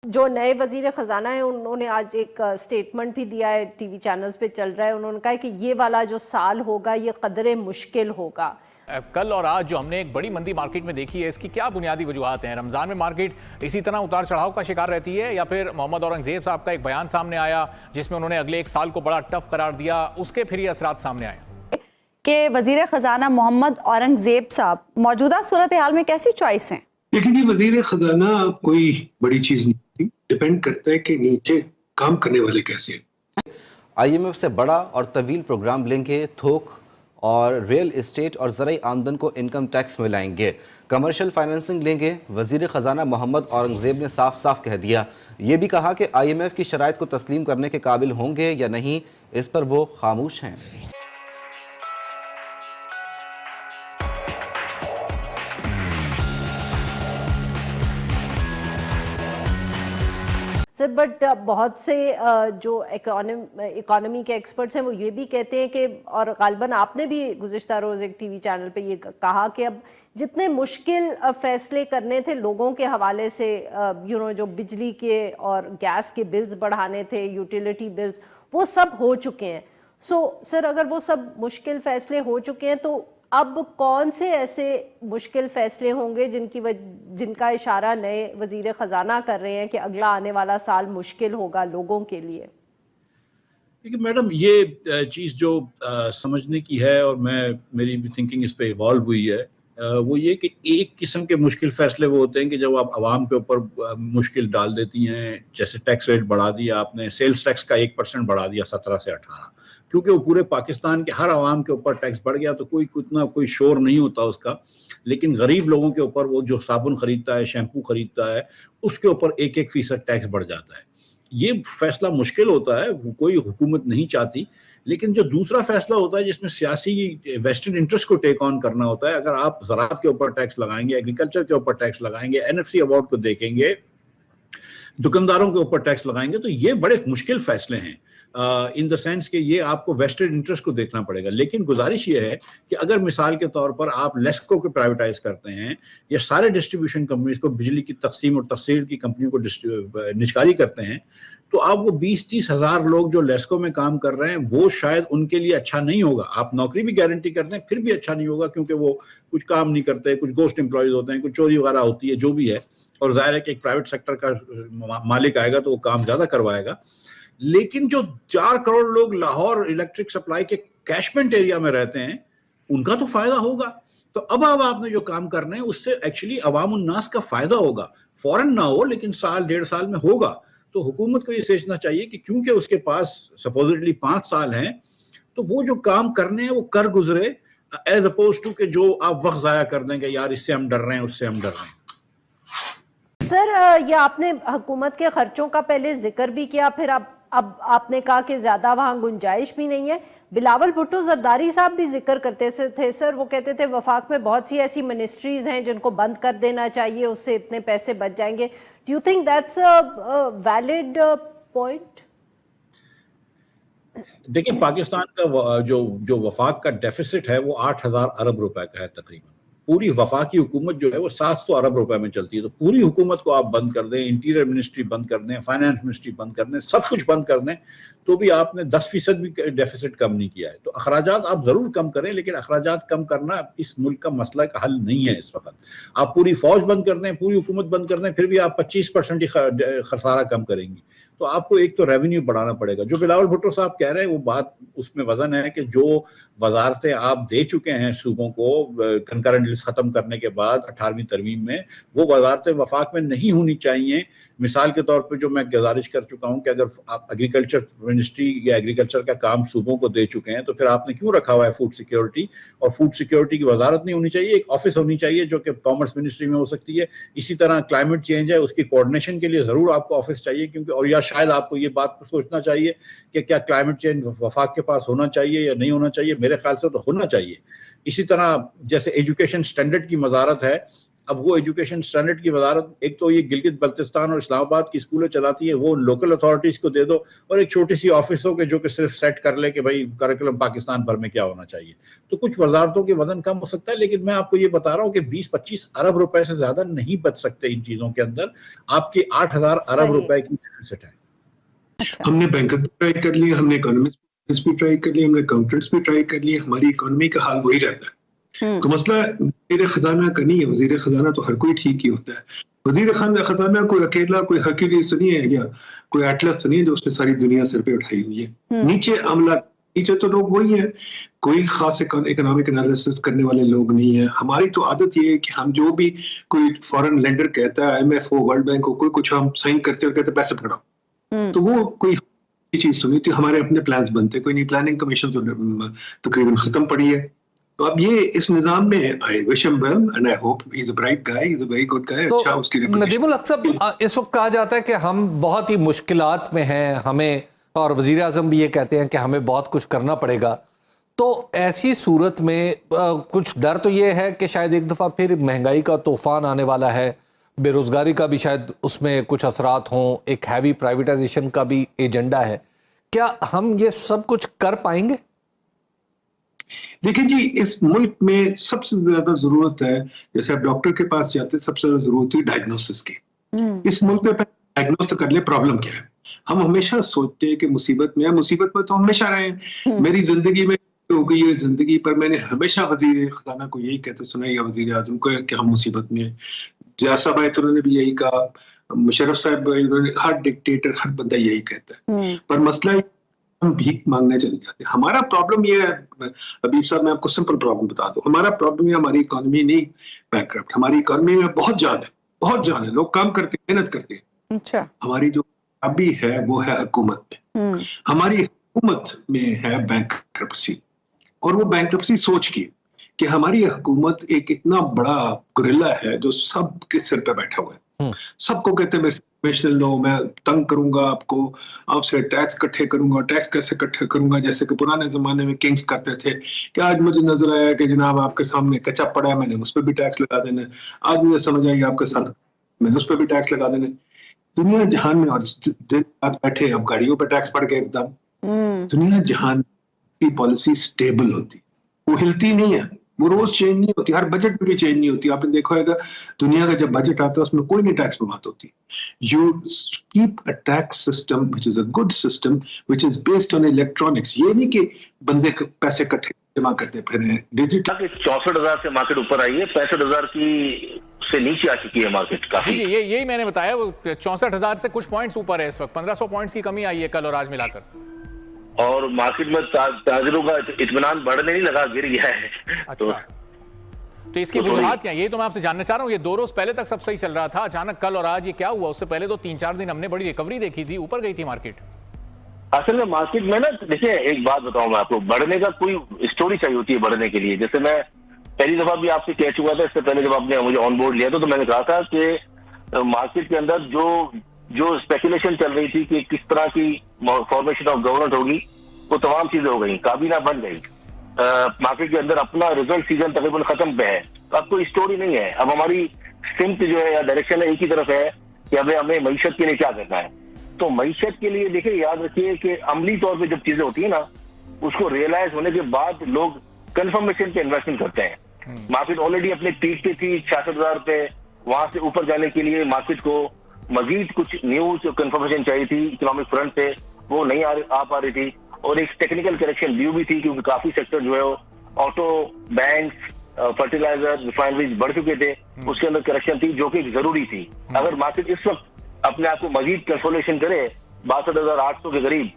जो नए वजीर खजाना है उन्होंने आज एक स्टेटमेंट भी दिया है, टीवी चैनल्स पे चल रहा है। उन्होंने कहा है कि ये वाला जो साल होगा ये कदरे मुश्किल होगा। कल और आज जो हमने एक बड़ी मंदी मार्केट में देखी है, इसकी क्या बुनियादी वजूहात हैं? रमजान में मार्केट इसी तरह उतार चढ़ाव का शिकार रहती है, या फिर मोहम्मद औरंगजेब साहब का एक बयान सामने आया जिसमें उन्होंने अगले एक साल को बड़ा टफ करार दिया, उसके फिर ये असरात सामने आए कि वजीर खजाना मोहम्मद औरंगजेब साहब मौजूदा सूरत हाल में कैसी चॉइस हैं? लेकिन ये वजीर खजाना कोई बड़ी चीज नहीं थी, डिपेंड करता है कि नीचे काम करने वाले कैसे हैं। IMF से बड़ा और तवील प्रोग्राम लेंगे, थोक और रियल एस्टेट और ज़राई आमदन को इनकम टैक्स में लाएंगे, कमर्शियल फाइनेंसिंग लेंगे। वजीर ख़जाना मोहम्मद औरंगजेब ने साफ साफ कह दिया। ये भी कहा कि IMF की शराइत को तस्लीम करने के काबिल होंगे या नहीं, इस पर वो खामोश हैं। सर बट बहुत से जो इकोनॉमी के एक्सपर्ट्स हैं वो ये भी कहते हैं कि, और गालिबन आपने भी गुज़िश्ता रोज़ एक टीवी चैनल पे ये कहा कि अब जितने मुश्किल फैसले करने थे लोगों के हवाले से, जो बिजली के और गैस के बिल्स बढ़ाने थे, यूटिलिटी बिल्स, वो सब हो चुके हैं। सो सर अगर वो सब मुश्किल फैसले हो चुके हैं तो अब कौन से ऐसे मुश्किल फैसले होंगे जिनका इशारा नए वजीर खजाना कर रहे हैं कि अगला आने वाला साल मुश्किल होगा लोगों के लिए? देखिए मैडम, ये चीज़ जो समझने की है, और मेरी भी थिंकिंग इस पे इवॉल्व हुई है, वो ये कि एक किस्म के मुश्किल फैसले वो होते हैं कि जब आप आवाम के ऊपर मुश्किल डाल देती हैं। जैसे टैक्स रेट बढ़ा दिया आपने, सेल्स टैक्स का 1% बढ़ा दिया 17 से 18, क्योंकि वो पूरे पाकिस्तान के हर आवाम के ऊपर टैक्स बढ़ गया तो कोई शोर नहीं होता उसका, लेकिन गरीब लोगों के ऊपर, वो जो साबुन खरीदता है, शैम्पू खरीदता है, उसके ऊपर 1-1% टैक्स बढ़ जाता है। ये फैसला मुश्किल होता है, वो कोई हुकूमत नहीं चाहती। लेकिन जो दूसरा फैसला होता है जिसमें सियासी वेस्टेड इंटरेस्ट को टेक ऑन करना होता है, अगर आप ज़राअत के ऊपर टैक्स लगाएंगे, एग्रीकल्चर के ऊपर टैक्स लगाएंगे, NFC अवार्ड को देखेंगे, दुकानदारों के ऊपर टैक्स लगाएंगे, तो ये बड़े मुश्किल फैसले हैं इन द सेंस कि ये आपको वेस्टेड इंटरेस्ट को देखना पड़ेगा। लेकिन गुजारिश ये है कि अगर मिसाल के तौर पर आप लेस्को को प्राइवेटाइज करते हैं, या सारे डिस्ट्रीब्यूशन कंपनीज को, बिजली की तकसीम और तफसील की कंपनियों को निजकारी करते हैं, तो आप वो 20-30 हज़ार लोग जो लेस्को में काम कर रहे हैं, वो शायद उनके लिए अच्छा नहीं होगा। आप नौकरी भी गारंटी करते हैं, फिर भी अच्छा नहीं होगा, क्योंकि वो कुछ काम नहीं करते, कुछ गोस्ट एम्प्लॉयज होते हैं, कुछ चोरी वगैरह होती है, जो भी है। और जाहिर है कि एक प्राइवेट सेक्टर का मालिक आएगा तो वो काम ज्यादा करवाएगा। लेकिन जो 4 करोड़ लोग लाहौर इलेक्ट्रिक सप्लाई के कैशमेंट एरिया में रहते हैं, उनका तो फायदा होगा। तो अब आपने जो काम करने हैं उससे एक्चुअली अवाम उन्नास का फायदा होगा, फौरन ना हो लेकिन साल 1.5 साल में होगा। तो हुकूमत को ये सोचना चाहिए कि क्योंकि उसके पास सपोजिटली 5 साल हैं, तो वो जो काम करने हैं वो कर गुजरे, एज अपोज टू कि जो आप वक्त जाया कर देंगे, यार इससे हम डर रहे हैं, उससे हम डर रहे हैं। सर ये आपने हुकूमत के खर्चों का पहले जिक्र भी किया, फिर अब आपने कहा कि ज्यादा वहां गुंजाइश भी नहीं है। बिलावल भुट्टो जरदारी साहब भी जिक्र करते थे सर, वो कहते थे वफाक में बहुत सी ऐसी मिनिस्ट्रीज हैं जिनको बंद कर देना चाहिए, उससे इतने पैसे बच जाएंगे। Do you think that's a valid point? देखिए, पाकिस्तान का जो वफाक का डेफिसिट है वो 8,000 अरब रुपए का है तकरीबन। पूरी वफाकी हुकूमत जो है वो 700 अरब रुपए में चलती है। तो पूरी हुकूमत को आप बंद कर दें, इंटीरियर मिनिस्ट्री बंद कर दें, फाइनेंस मिनिस्ट्री बंद कर दें, सब कुछ बंद कर दें, तो भी आपने 10% भी डेफिसिट कम नहीं किया है। तो अखराजात आप जरूर कम करें, लेकिन अखराजात कम करना इस मुल्क का मसला का हल नहीं है इस वक्त। आप पूरी फौज बंद कर दें, पूरी हुकूमत बंद कर दें, फिर भी आप 25% ही खसारा कम करेंगी। तो आपको एक तो रेवेन्यू बढ़ाना पड़ेगा। जो बिलावल भुट्टो साहब कह रहे हैं वो बात उसमें वजन है कि जो वजारतें आप दे चुके हैं सूबों को कंकरेंट लिस्ट खत्म करने के बाद 18वीं तरमीम में, वो वजारतें वफाक में नहीं होनी चाहिए। मिसाल के तौर पे जो मैं गुजारिश कर चुका हूँ कि अगर आप एग्रीकल्चर मिनिस्ट्री या एग्रीकल्चर का काम सूबों को दे चुके हैं, तो फिर आपने क्यों रखा हुआ है फूड सिक्योरिटी? और फूड सिक्योरिटी की वजारत नहीं होनी चाहिए, एक ऑफिस होनी चाहिए जो कि कॉमर्स मिनिस्ट्री में हो सकती है। इसी तरह क्लाइमेट चेंज है, उसकी कोऑर्डिनेशन के लिए जरूर आपको ऑफिस चाहिए, क्योंकि और या शायद आपको ये बात सोचना चाहिए कि क्या क्लाइमेट चेंज वफाक के पास होना चाहिए या नहीं होना चाहिए। मेरे ख्याल से तो होना चाहिए। इसी तरह जैसे एजुकेशन स्टैंडर्ड की वजारत है, अब वो एजुकेशन स्टैंडर्ड की वजारत एक तो ये गिलगित बल्तिस्तान और इस्लामाबाद की स्कूलें चलाती है, वो लोकल अथॉरिटीज को दे दो, और एक छोटी सी ऑफिस हो के जो कि सिर्फ सेट कर ले कि भाई करिकुलम पाकिस्तान भर में क्या होना चाहिए। तो कुछ वजारतों के वजन कम हो सकता है, लेकिन मैं आपको ये बता रहा हूँ कि 20-25 अरब रुपए से ज्यादा नहीं बच सकते इन चीजों के अंदर। आपकी 8,000 अरब रुपए की डेफिसिट है। हमने बैंकर भी ट्राई कर लिए, हमने इकोनॉमिस्ट भी ट्राई कर लिए, हमने अकाउंटेंट्स भी ट्राई कर लिए, हमारी इकोनॉमी का हाल वही रहता है। तो मसला वजीर खजाना का नहीं है, वजीर खजाना तो हर कोई ठीक ही होता है। वजीर खजाना कोई अकेला, कोई हरक्यूलिस तो नहीं है, या कोई एटलस तो नहीं है जो उसने सारी दुनिया सिर पे उठाई हुई है। नीचे अमला, नीचे तो लोग वही है, कोई खास इकोनॉमिक एनालिसिस करने वाले लोग नहीं है। हमारी तो आदत ये है कि हम जो भी कोई फॉरेन लेंडर कहता है, IMF हो, वर्ल्ड बैंक हो, कोई कुछ हम साइन करते और कहते पैसे पकड़ाओ, तो वो कोई चीज तो नहीं थी। हमारे अपने प्लान्स बनते, कोई नहीं। प्लानिंग कमीशन तो तकरीबन खत्म पड़ी है। तो अब ये इस निजाम में I wish him well and I hope he is a bright guy, he is a very good guy. अच्छा उसकी नदीमुल हक साहब, इस वक्त कहा जाता है कि हम बहुत ही मुश्किलात में हैं, हमें, और वजीर आजम भी ये कहते हैं कि हमें बहुत कुछ करना पड़ेगा। तो ऐसी सूरत में कुछ डर तो ये है कि शायद एक दफ़ा फिर महंगाई का तूफान आने वाला है, बेरोजगारी का भी शायद उसमें कुछ असरात हों, एक हैवी प्राइवेटाइजेशन का भी एजेंडा है। क्या हम ये सब कुछ कर पाएंगे? देखिए जी, इस मुल्क में सबसे ज्यादा जरूरत है, जैसे आप डॉक्टर के पास जाते हैं, सबसे ज्यादा जरूरत है डायग्नोसिस की। इस मुल्क में डायग्नोस तो कर ले प्रॉब्लम क्या है। हम हमेशा सोचते हैं कि मुसीबत में है, मुसीबत में तो हमेशा रहे हैं। मेरी जिंदगी में हो गई है जिंदगी, पर मैंने हमेशा वजीर खजाना को यही कहते सुना या वजीर आजम को कि हम मुसीबत में हैं। जिया साहब आए तो उन्होंने भी यही कहा, मुशर्रफ साहब, हर डिक्टेटर, हर बंदा यही कहता है। पर मसला हम भीख मांगने चले जाते हैं। हमारा प्रॉब्लम ये है, हबीब साहब मैं आपको सिंपल प्रॉब्लम बता दूं, हमारा प्रॉब्लम ये हमारी इकोनॉमी नहीं बैंकरप्ट। हमारी इकोनॉमी में बहुत जान है, बहुत जान है, लोग काम करते हैं, मेहनत करते हैं। अच्छा, हमारी जो अभी है वो है हुकूमत में। हमारी हुकूमत में है बैंकरप्सी, और वो बैंकरप्सी सोच की कि हमारी हुकूमत एक इतना बड़ा गुरिल्ला है जो सबके सिर पे बैठा हुआ है। सबको कहते हैं लो, मैं तंग करूंगा आपको, आपसे टैक्स इकट्ठे करूंगा। टैक्स कैसे इकट्ठे करूंगा? जैसे कि पुराने जमाने में किंग्स करते थे कि आज मुझे नजर आया कि जनाब आपके सामने केचप पड़ा है, मैंने उस पर भी टैक्स लगा देना। आज मुझे समझ आई आपके साथ, मैंने उस पर भी टैक्स लगा देना। दुनिया जहान में, और दिन रात बैठे, अब गाड़ियों पर टैक्स पड़ गया एकदम। दुनिया जहान की पॉलिसी स्टेबल होती, वो हिलती नहीं है, वो रोज चेंज नहीं होती, हर बजट में भी चेंज नहीं होती। आपने देखा होगा दुनिया का जब बजट आता है उसमें कोई नहीं टैक्स पे बात होती। You keep a tax system which is a good system which is based on electronics. ये नहीं कि बंदे पैसे इकट्ठे जमा करते फिर डिजिटल। 64,000 से मार्केट ऊपर आई है, 65,000 की से नीचे आ चुकी है मार्केट काफी। जी, यही मैंने बताया, वो 64,000 से कुछ पॉइंट्स ऊपर है इस वक्त। 1,500 पॉइंट्स की कमी आई है कल और आज मिलाकर, और मार्केट में ताजरों का इत्मीनान बढ़ने नहीं लगा, गिर गया है। अच्छा। तो इसकी वजूहात क्या है? ये तो मैं आपसे जानना चाह रहा हूँ। ये 2 रोज पहले तक सब सही चल रहा था, अचानक कल और आज ये क्या हुआ? उससे पहले तो 3-4 दिन हमने बड़ी रिकवरी देखी थी, ऊपर गई थी मार्केट। असल में मार्केट में ना, देखिए एक बात बताऊं मैं आपको, बढ़ने का कोई स्टोरी चाहिए होती है बढ़ने के लिए। जैसे मैं पहली दफा भी आपसे कह चुका था, इससे पहले जब आपने मुझे ऑन बोर्ड लिया था, तो मैंने कहा था कि मार्केट के अंदर जो स्पेकुलेशन चल रही थी कि किस तरह की फॉर्मेशन ऑफ गवर्नमेंट होगी, वो तमाम चीजें हो गई, काबीना बन गई। मार्केट के अंदर अपना रिजल्ट सीजन तकरीबन खत्म पे है, तो अब कोई स्टोरी नहीं है। अब हमारी सिम्त जो है या डायरेक्शन है एक ही तरफ है कि अब हमें मईशत के लिए क्या करना है। तो मईशत के लिए देखिए, याद रखिए कि अमली तौर पे जब चीजें होती है ना, उसको रियलाइज होने के बाद लोग कंफर्मेशन पे इन्वेस्टमेंट करते हैं। मार्केट ऑलरेडी अपने पीक पे थी 66,000 पे, वहां से ऊपर जाने के लिए मार्केट को मजीद कुछ न्यूज कंफर्मेशन चाहिए थी इकोनॉमिक फ्रंट से, वो नहीं आ पा रही थी। और एक टेक्निकल करेक्शन ड्यू भी थी, क्योंकि काफी सेक्टर जो है ऑटो, बैंक्स, फर्टिलाइजर, रिफाइनरीज बढ़ चुके थे, उसके अंदर करेक्शन थी जो कि जरूरी थी। अगर मार्केट इस वक्त अपने आप को मजीद कंसोलेशन करे 62,800 के करीब,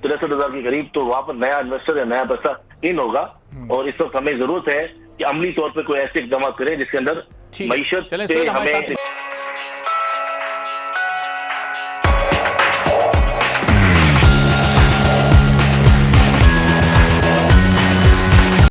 63,000 के करीब, तो वहां पर नया इन्वेस्टर या नया पैसा इन होगा। और इस वक्त हमें जरूरत है कि अमली तौर पर कोई ऐसे इकदाम करे जिसके अंदर मईशत से हमें